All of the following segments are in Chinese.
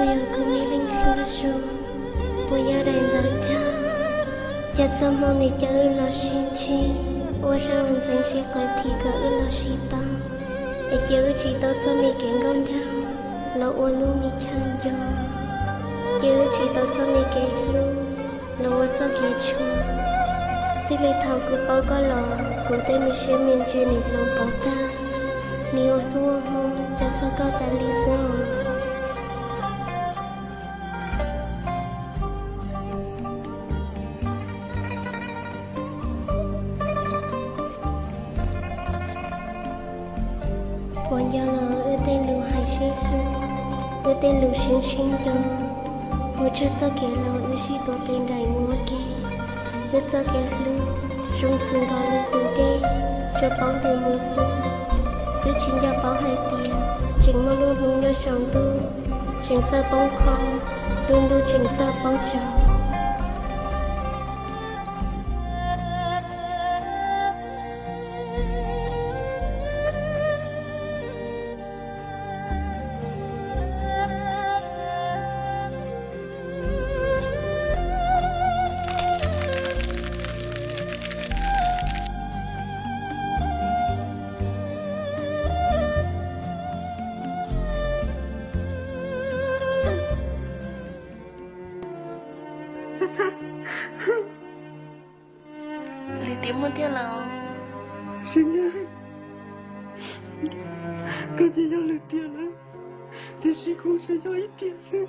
有个命令书说，不要让人家，要怎么你就了心情，我让人真是个体个了细胞，也就知道怎么给公道，老我努力抢救，就知道怎么给路，老我做给错，这里头个包个老，古代没些面具你弄包单，你我路我要做个单理想。我要了的路还是路，我的路星星有，我只做给了我是多的爱我给，我做给路，中心高了度给，就帮的没事，我全家帮海底，整么路路有上路，整在帮狂，路路整在帮脚。你点么点了？是啊，赶紧要来点了，但是空着要一点子。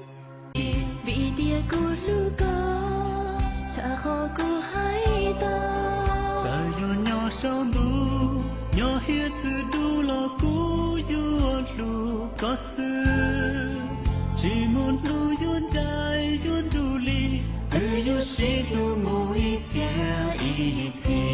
vì địa cô lu có cha họ cô hay ta ta yo nhỏ sao du nhỏ hiết từ du lo cũ yo lu có sự chỉ muốn lu yun trái yun du li cứ yo shi lu ngồi chia ý chia